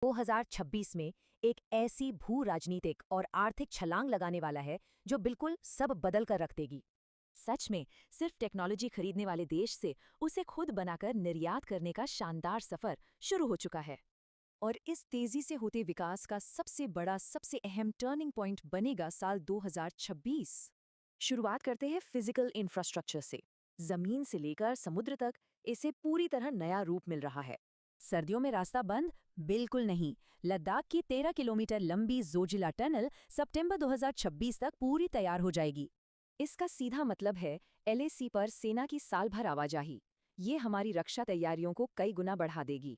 2026 में एक ऐसी भू राजनीतिक और आर्थिक छलांग लगाने वाला है जो बिल्कुल सब बदल कर रख देगी। सच में सिर्फ टेक्नोलॉजी खरीदने वाले देश से उसे खुद बनाकर निर्यात करने का शानदार सफर शुरू हो चुका है। और इस तेजी से होते विकास का सबसे बड़ा सबसे अहम टर्निंग पॉइंट बनेगा साल 2026। शुरुआत करते हैं फिजिकल इंफ्रास्ट्रक्चर से। जमीन से लेकर समुद्र तक इसे पूरी तरह नया रूप मिल रहा है। सर्दियों में रास्ता बंद? बिल्कुल नहीं। लद्दाख की 13 किलोमीटर लंबी जोजिला टनल सितंबर 2026 तक पूरी तैयार हो जाएगी। इसका सीधा मतलब है एलएसी पर सेना की साल भर आवाजाही। ये हमारी रक्षा तैयारियों को कई गुना बढ़ा देगी।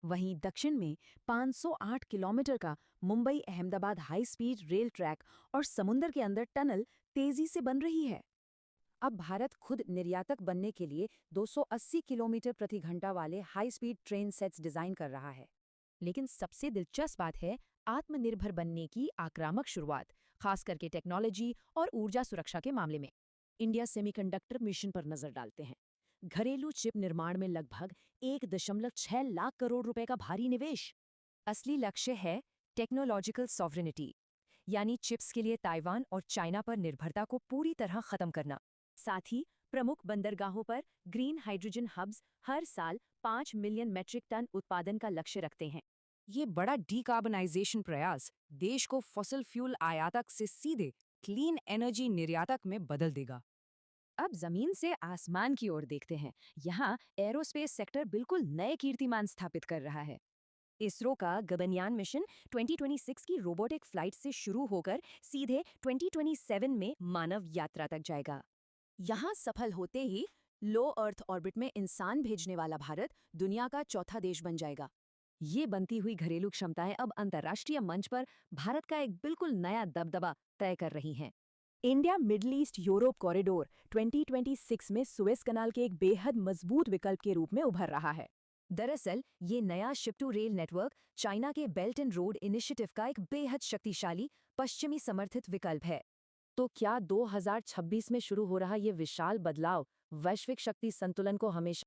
वहीं दक्षिण में 508 किलोमीटर का Mumbai Ahmedabad high speed rail track और समुद्र के अंदर टनल तेजी से बन रही है। अब भारत खुद निर्यातक बनने के लिए 280 किलोमीटर प्रति घंटा वाले high speed train sets design कर रहा है। लेकिन सबसे दिलचस्प बात है आत्मनिर्भर बनने की आक्रामक शुरुआत, खास करके टेक्नोलॉजी और ऊर्जा सुरक्षा के मामले में। इंडिया सेमीकंडक्टर मिशन पर नजर डालते हैं। घरेलू चिप निर्माण में लगभग 1.6 लाख करोड़ रुपए का भारी निवेश। असली लक्ष्य है टेक्नोलॉजिकल सॉवरेनिटी, यानी चिप्स के लिए ताइवान और चाइना पर निर्भरता को पूरी तरह खत्म करना। साथ ही प्रमुख बंदरगाहों पर ग्रीन हाइड्रोजन हब्स हर साल 5 मिलियन मेट्रिक टन उत्पादन का लक्ष्य रखते हैं। ये बड़ा डीकार्बनाइजेशन प्रयास देश को फॉसिल फ्यूल आयातक से सीधे क्लीन एनर्जी निर्यातक में बदल देगा। अब जमीन से आसमान की ओर देखते हैं। यहाँ एरोस्पेस सेक्टर बिल्कुल नए कीर्तिमान स्थापित कर रहा है। इसरो का गगनयान मिशन 2026 की रोबोटिक फ्लाइट से शुरू होकर सीधे 2027 में मानव यात्रा तक जाएगा। यहाँ सफल होते ही लो अर्थ ऑर्बिट में इंसान भेजने वाला भारत दुनिया का चौथा देश बन जाएगा। ये बनती हुई घरेलू क्षमताएं अब अंतर्राष्ट्रीय मंच पर भारत का एक बिल्कुल नया दबदबा तय कर रही हैं। India middle east Europe corridor 2026 में सुएज कनाल के एक बेहद मजबूत विकल्प के रूप में उभर रहा है। दरअसल ये नया ship to rail network China के बेल्ट एंड रोड इनिशिएटिव का एक बेहद शक्तिशाली पश्चिमी समर्थित विकल्प है। तो क्या 2026 में शुरू हो रहा ये विशाल बदलाव वैश्विक शक्ति संतुलन को हमेशा